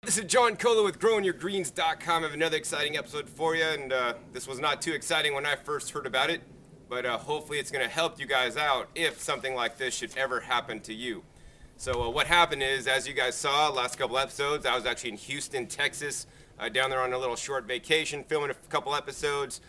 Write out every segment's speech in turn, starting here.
This is John Cola with GrowingYourGreens.com. I have another exciting episode for you, and this was not too exciting when I first heard about it, but hopefully it's going to help you guys out if something like this should ever happen to you. So what happened is, as you guys saw last couple episodes, I was actually in Houston, Texas, down there on a little short vacation, filming a couple episodes,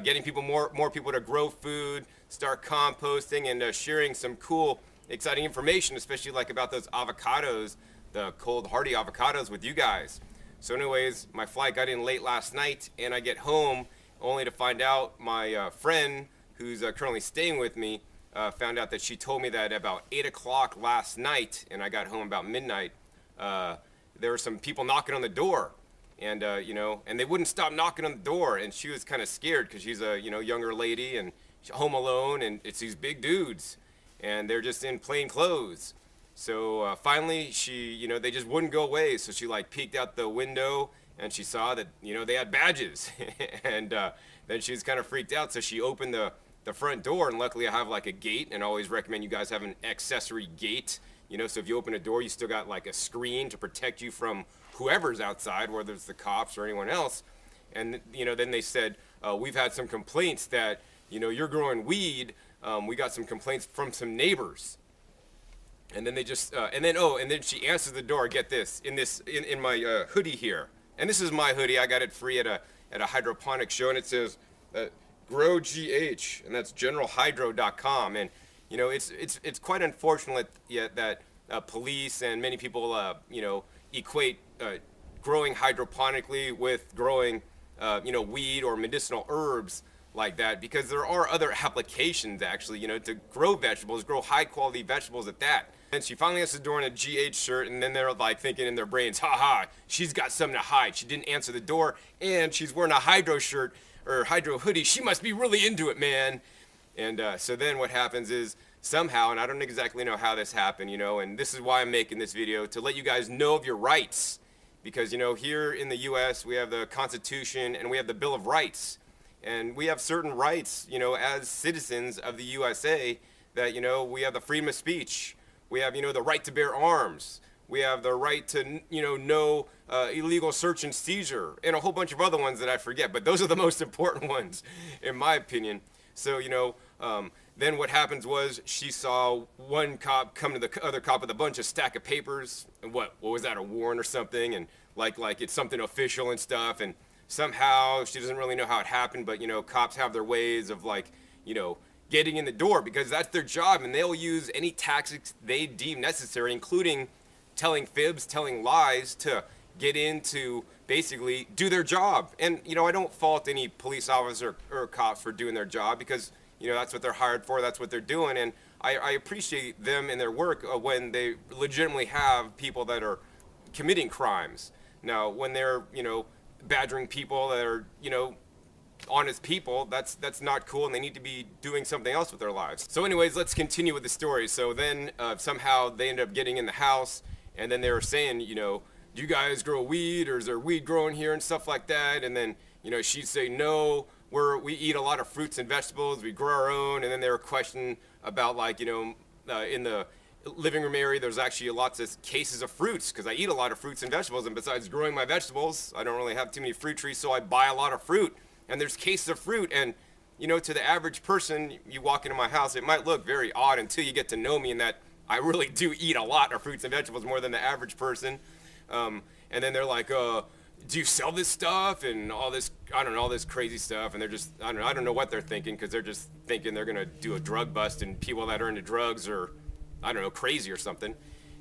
getting more people to grow food, start composting, and sharing some cool, exciting information, especially like about those avocados, the cold hardy avocados with you guys. So anyways, my flight got in late last night, and I get home only to find out my friend who's currently staying with me found out that she told me that about 8 o'clock last night, and I got home about midnight, there were some people knocking on the door, and and they wouldn't stop knocking on the door, and she was kind of scared because she's a younger lady and she's home alone, and it's these big dudes, and they're just in plain clothes. So finally, they just wouldn't go away. So she like peeked out the window and she saw that, they had badges. And then she was kind of freaked out. So she opened the front door, and luckily I have like a gate, and I always recommend you guys have an accessory gate. So if you open a door, you still got like a screen to protect you from whoever's outside, whether it's the cops or anyone else. And, then they said, we've had some complaints that, you're growing weed. We got some complaints from some neighbors. And then they just, and then she answers the door. Get this, in my hoodie here, and this is my hoodie. I got it free at a hydroponic show, and it says Grow GH, and that's GeneralHydro.com. And it's quite unfortunate yet that police and many people equate growing hydroponically with growing weed or medicinal herbs like that, because there are other applications actually, to grow vegetables, grow high quality vegetables at that. And she finally answers the door in a GH shirt, and then they're like thinking in their brains, haha, she's got something to hide. She didn't answer the door, and she's wearing a hydro shirt or hydro hoodie. She must be really into it, man. And so then what happens is somehow, and I don't exactly know how this happened, and this is why I'm making this video, to let you guys know of your rights. Because, here in the US, we have the Constitution and we have the Bill of Rights. And we have certain rights, as citizens of the USA, that, we have the freedom of speech. We have, the right to bear arms. We have the right to, no illegal search and seizure, and a whole bunch of other ones that I forget. But those are the most important ones, in my opinion. So, then what happens was she saw one cop come to the other cop with a stack of papers. And what was that, a warrant or something? And like it's something official and stuff. And somehow she doesn't really know how it happened, but cops have their ways of getting in the door, because that's their job, and they'll use any tactics they deem necessary, including telling fibs, telling lies, to get in to basically do their job. And I don't fault any police officer or cops for doing their job, because that's what they're hired for, that's what they're doing, and I appreciate them in their work when they legitimately have people that are committing crimes. Now when they're badgering people that are honest people, that's not cool, and they need to be doing something else with their lives. So anyways, let's continue with the story. So then somehow they end up getting in the house, and then they were saying, do you guys grow weed, or is there weed growing here and stuff like that? And then she'd say, no, we eat a lot of fruits and vegetables, we grow our own. And then they were questioning about in the living room area, there's actually lots of cases of fruits, because I eat a lot of fruits and vegetables, and besides growing my vegetables, I don't really have too many fruit trees, so I buy a lot of fruit. And there's cases of fruit, and to the average person, you walk into my house, it might look very odd until you get to know me, and that I really do eat a lot of fruits and vegetables, more than the average person. And then they're like, do you sell this stuff, and all this, I don't know, all this crazy stuff. And they're just, I don't know what they're thinking, because they're just thinking they're gonna do a drug bust, and people that are into drugs are, I don't know, crazy or something.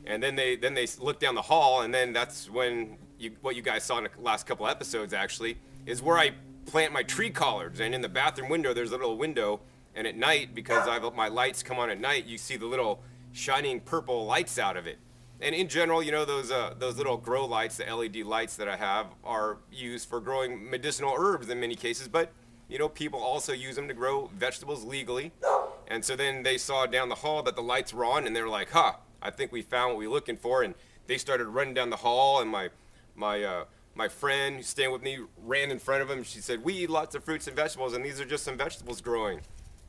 And then they look down the hall, and then that's when what you guys saw in the last couple episodes actually is where I plant my tree collards. And in the bathroom window, there's a little window, and at night, because my lights come on at night, you see the little shining purple lights out of it. And in general, those little grow lights, the LED lights that I have, are used for growing medicinal herbs in many cases, but people also use them to grow vegetables legally. And so then they saw down the hall that the lights were on, and they were like, I think we found what we were looking for. And they started running down the hall, and my friend who's staying with me ran in front of them. She said, we eat lots of fruits and vegetables, and these are just some vegetables growing.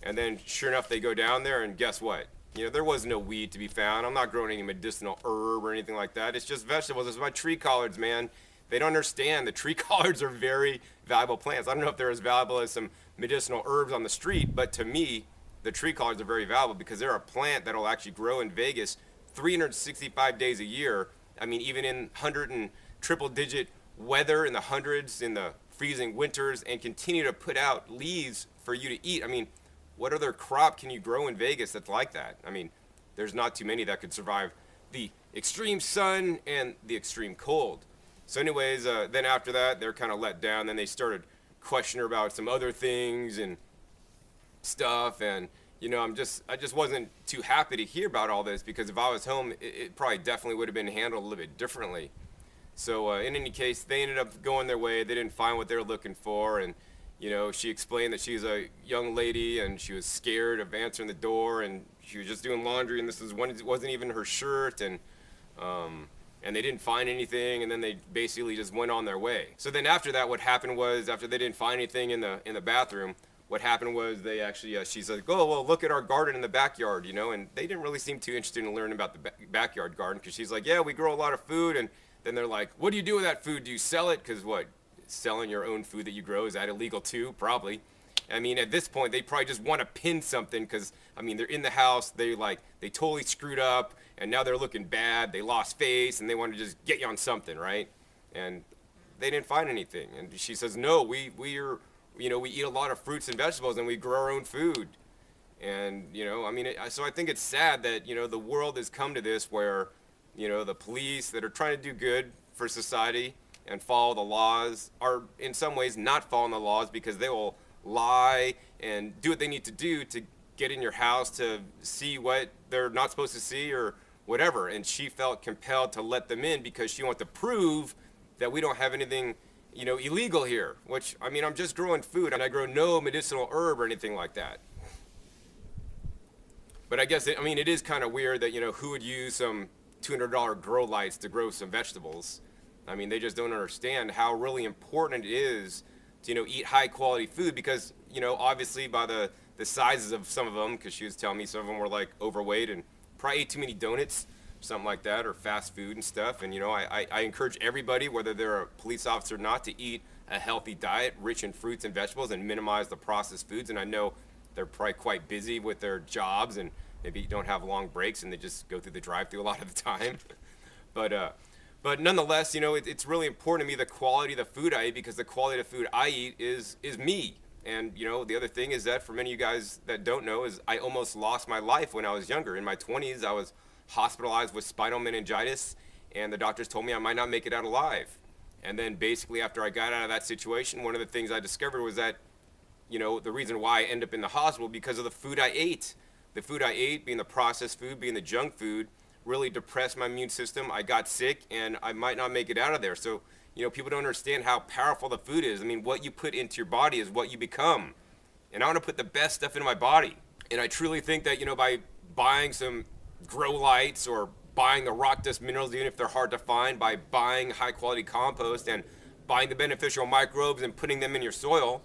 And then sure enough, they go down there, and guess what? There was no weed to be found. I'm not growing any medicinal herb or anything like that. It's just vegetables. It's my tree collards, man. They don't understand. The tree collards are very valuable plants. I don't know if they're as valuable as some medicinal herbs on the street, but to me, the tree collards are very valuable because they're a plant that'll actually grow in Vegas 365 days a year. I mean, even in 100 and triple digit weather in the hundreds in the freezing winters, and continue to put out leaves for you to eat. I mean, what other crop can you grow in Vegas that's like that? I mean, there's not too many that could survive the extreme sun and the extreme cold. So, anyways, then after that, they're kind of let down. Then they started questioning her about some other things and stuff, and I just wasn't too happy to hear about all this, because if I was home, it probably definitely would have been handled a little bit differently. So in any case, they ended up going their way. They didn't find what they were looking for, and she explained that she's a young lady and she was scared of answering the door, and she was just doing laundry, and this wasn't even her shirt, and they didn't find anything, and then they basically just went on their way. So then after that, what happened was, after they didn't find anything in the bathroom, what happened was they actually, she's like, oh, well, look at our garden in the backyard, and they didn't really seem too interested in learning about the backyard garden, because she's like, yeah, we grow a lot of food. And then they're like, what do you do with that food? Do you sell it? Because what, selling your own food that you grow, is that illegal too? Probably. I mean, at this point, they probably just want to pin something, because, I mean, they're in the house, they totally screwed up, and now they're looking bad, they lost face, and they want to just get you on something, right? And they didn't find anything. And she says, no, we eat a lot of fruits and vegetables, and we grow our own food. And, I mean, so I think it's sad that, the world has come to this where, the police that are trying to do good for society and follow the laws are in some ways not following the laws, because they will lie and do what they need to do to get in your house to see what they're not supposed to see or whatever. And she felt compelled to let them in because she wanted to prove that we don't have anything illegal here, which, I mean, I'm just growing food, and I grow no medicinal herb or anything like that. But I guess, it is kind of weird that, who would use some $200 grow lights to grow some vegetables? I mean, they just don't understand how really important it is to, eat high quality food, because, obviously by the sizes of some of them, because she was telling me some of them were like overweight and probably ate too many donuts, something like that, or fast food and stuff. And I encourage everybody, whether they're a police officer or not, to eat a healthy diet rich in fruits and vegetables and minimize the processed foods. And I know they're probably quite busy with their jobs and maybe don't have long breaks, and they just go through the drive-thru a lot of the time. But nonetheless, it's really important to me, the quality of the food I eat, because the quality of the food I eat is me. And the other thing is that, for many of you guys that don't know, is I almost lost my life when I was younger. In my 20s, I was hospitalized with spinal meningitis, and the doctors told me I might not make it out alive. And then basically after I got out of that situation, one of the things I discovered was that, the reason why I ended up in the hospital, because of the food I ate. The food I ate, being the processed food, being the junk food, really depressed my immune system. I got sick, and I might not make it out of there. So, people don't understand how powerful the food is. I mean, what you put into your body is what you become. And I want to put the best stuff into my body. And I truly think that, by buying some grow lights, or buying the rock dust minerals, even if they're hard to find, by buying high quality compost and buying the beneficial microbes and putting them in your soil,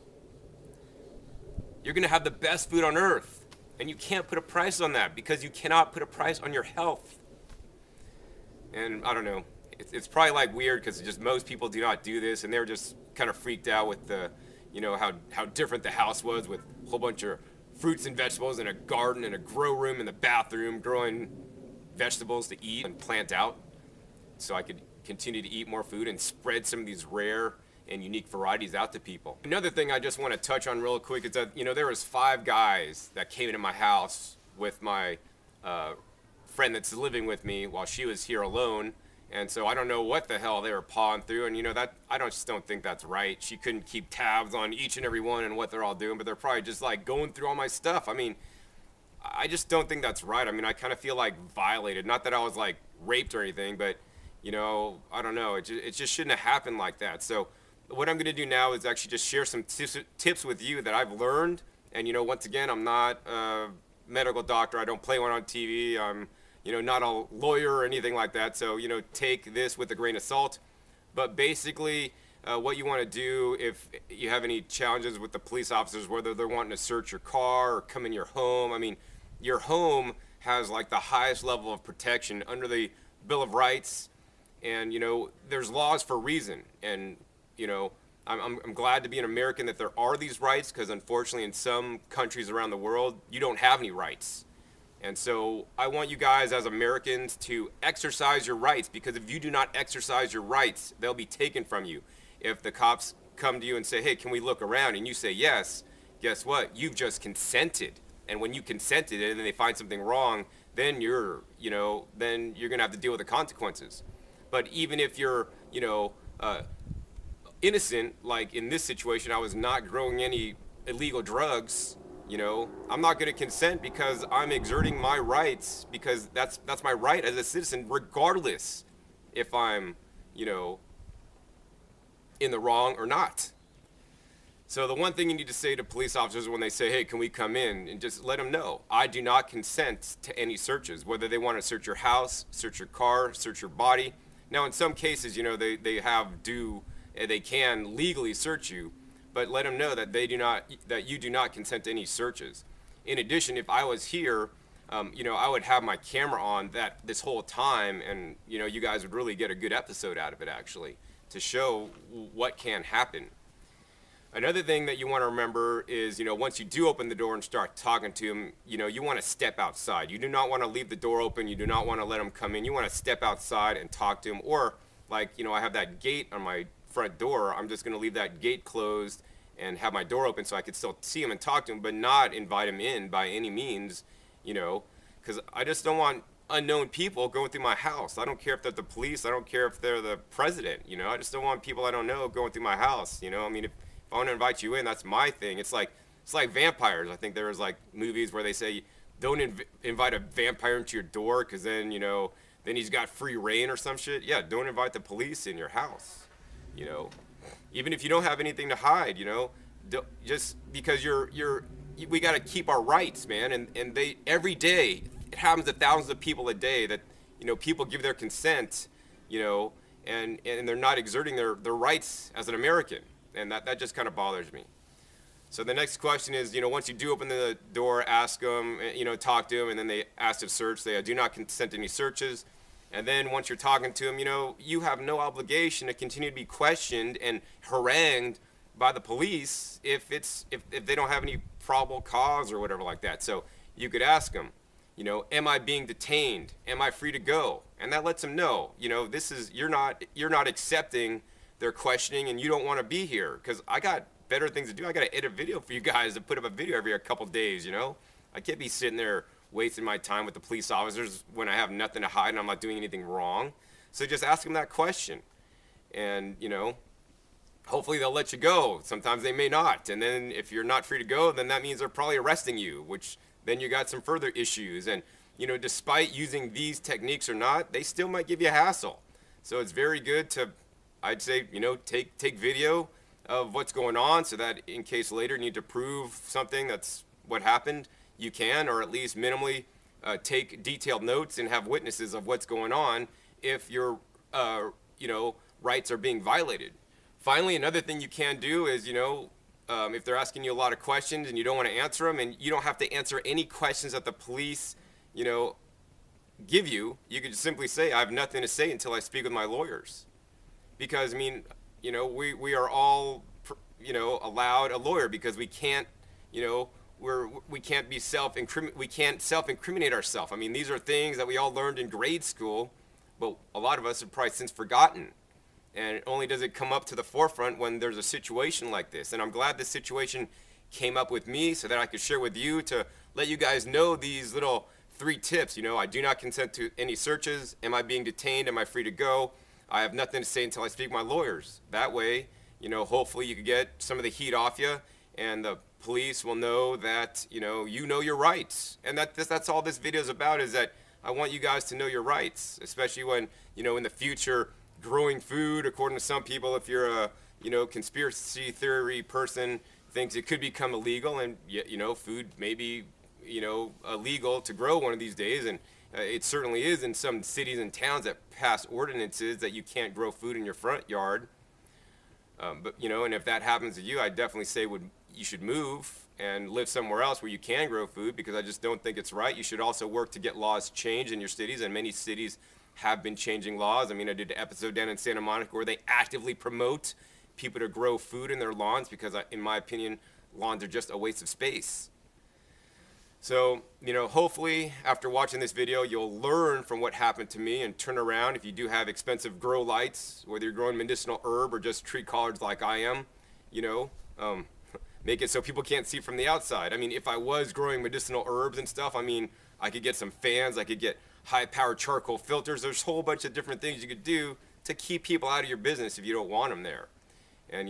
you're going to have the best food on earth. And you can't put a price on that, because you cannot put a price on your health. And I don't know, it's probably like weird, because just most people do not do this, and they're just kind of freaked out with the, how different the house was, with a whole bunch of fruits and vegetables and a garden and a grow room in the bathroom, growing vegetables to eat and plant out, so I could continue to eat more food and spread some of these rare and unique varieties out to people. Another thing I just want to touch on real quick is that, there was 5 guys that came into my house with my friend that's living with me while she was here alone. And so I don't know what the hell they were pawing through, and that I just don't think that's right. She couldn't keep tabs on each and every one and what they're all doing, but they're probably just like going through all my stuff. I mean, I just don't think that's right. I mean, I kind of feel like violated. Not that I was like raped or anything, but I don't know. It just shouldn't have happened like that. So what I'm going to do now is actually just share some tips with you that I've learned. And once again, I'm not a medical doctor. I don't play one on TV. I'm not a lawyer or anything like that. So, take this with a grain of salt. But basically, what you want to do if you have any challenges with the police officers, whether they're wanting to search your car or come in your home. I mean, your home has like the highest level of protection under the Bill of Rights. And, there's laws for a reason. And, I'm glad to be an American that there are these rights, because unfortunately in some countries around the world, you don't have any rights. And so I want you guys as Americans to exercise your rights, because if you do not exercise your rights, they'll be taken from you. If the cops come to you and say, hey, can we look around? And you say yes, guess what? You've just consented. And when you consented and then they find something wrong, then then you're going to have to deal with the consequences. But even if you're, innocent, like in this situation, I was not growing any illegal drugs. I'm not going to consent because I'm exerting my rights, because that's my right as a citizen, regardless if I'm, in the wrong or not. So the one thing you need to say to police officers when they say, hey, can we come in, and just let them know, I do not consent to any searches, whether they want to search your house, search your car, search your body. Now, in some cases, they can legally search you, but let them know that you do not consent to any searches. In addition, if I was here, I would have my camera on this whole time, and you guys would really get a good episode out of it, actually, to show what can happen. Another thing that you want to remember is, once you do open the door and start talking to them, you want to step outside. You do not want to leave the door open. You do not want to let them come in. You want to step outside and talk to them. Or, I have that gate on my front door. I'm just going to leave that gate closed and have my door open so I could still see them and talk to them, but not invite them in by any means, because I just don't want unknown people going through my house. I don't care if they're the police. I don't care if they're the president. I just don't want people I don't know going through my house. If I want to invite you in, that's my thing. It's like vampires. I think there was movies where they say don't invite a vampire into your door, because then then he's got free reign or some shit. Yeah, don't invite the police in your house. Even if you don't have anything to hide. Just because we got to keep our rights, man. And they every day it happens to thousands of people a day that people give their consent, and they're not exerting their rights as an American. And that just kind of bothers me. So the next question is, once you do open the door, ask them, talk to them, and then they ask to search. They do not consent to any searches. And then once you're talking to them, you have no obligation to continue to be questioned and harangued by the police if they don't have any probable cause or whatever like that. So you could ask them, am I being detained? Am I free to go? And that lets them know, you're not accepting their questioning, and you don't want to be here, because I got better things to do. I got to edit a video for you guys to put up a video every couple days. I can't be sitting there wasting my time with the police officers when I have nothing to hide and I'm not doing anything wrong. So just ask them that question, and hopefully they'll let you go. Sometimes they may not, and then if you're not free to go, then that means they're probably arresting you, which then you got some further issues. And despite using these techniques or not, they still might give you a hassle. So it's very good to, I'd say, take video of what's going on, so that in case later you need to prove something that's what happened, you can, or at least minimally take detailed notes and have witnesses of what's going on if your rights are being violated. Finally, another thing you can do is, if they're asking you a lot of questions and you don't want to answer them, and you don't have to answer any questions that the police give you, you could just simply say, I have nothing to say until I speak with my lawyers. Because we are all allowed a lawyer, because we can't we can't self-incriminate ourselves. I mean, these are things that we all learned in grade school, but a lot of us have probably since forgotten. And only does it come up to the forefront when there's a situation like this. And I'm glad this situation came up with me so that I could share with you, to let you guys know these little 3 tips. I do not consent to any searches. Am I being detained? Am I free to go? I have nothing to say until I speak to my lawyers. That way, hopefully you could get some of the heat off you, and the police will know that, you know your rights. And that's all this video is about, is that I want you guys to know your rights, especially when, in the future, growing food, according to some people, if you're a, conspiracy theory person, thinks it could become illegal, and, food may be, illegal to grow one of these days. And it certainly is in some cities and towns that pass ordinances that you can't grow food in your front yard. But and if that happens to you, I definitely say you should move and live somewhere else where you can grow food, because I just don't think it's right. You should also work to get laws changed in your cities, and many cities have been changing laws. I mean, I did an episode down in Santa Monica where they actively promote people to grow food in their lawns because, in my opinion, lawns are just a waste of space. So, hopefully after watching this video, you'll learn from what happened to me and turn around. If you do have expensive grow lights, whether you're growing medicinal herb or just tree collards like I am, make it so people can't see from the outside. I mean, if I was growing medicinal herbs and stuff, I mean, I could get some fans, I could get high-powered charcoal filters. There's a whole bunch of different things you could do to keep people out of your business if you don't want them there. And,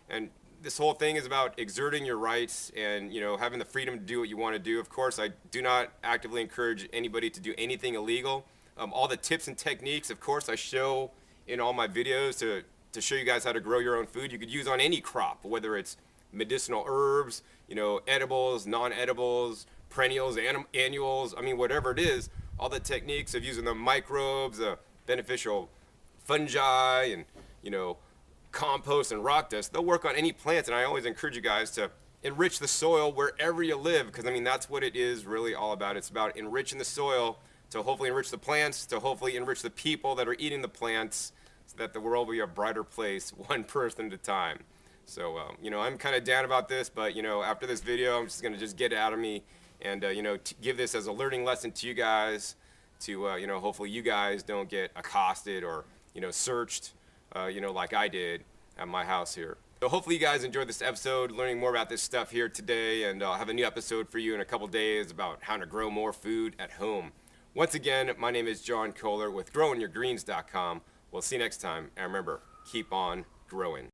and this whole thing is about exerting your rights and, having the freedom to do what you want to do. Of course, I do not actively encourage anybody to do anything illegal. All the tips and techniques, of course, I show in all my videos to show you guys how to grow your own food. You could use on any crop, whether it's medicinal herbs, edibles, non-edibles, perennials, annuals, I mean, whatever it is, all the techniques of using the microbes, the beneficial fungi, and, compost and rock dust, they'll work on any plants. And I always encourage you guys to enrich the soil wherever you live, because, I mean, that's what it is really all about. It's about enriching the soil to hopefully enrich the plants, to hopefully enrich the people that are eating the plants, so that the world will be a brighter place, one person at a time. So, I'm kind of down about this, but, after this video, I'm just going to get it out of me and, give this as a learning lesson to you guys to, hopefully you guys don't get accosted or, searched, like I did at my house here. So hopefully you guys enjoyed this episode, learning more about this stuff here today, and I'll have a new episode for you in a couple days about how to grow more food at home. Once again, my name is John Kohler with growingyourgreens.com. We'll see you next time, and remember, keep on growing.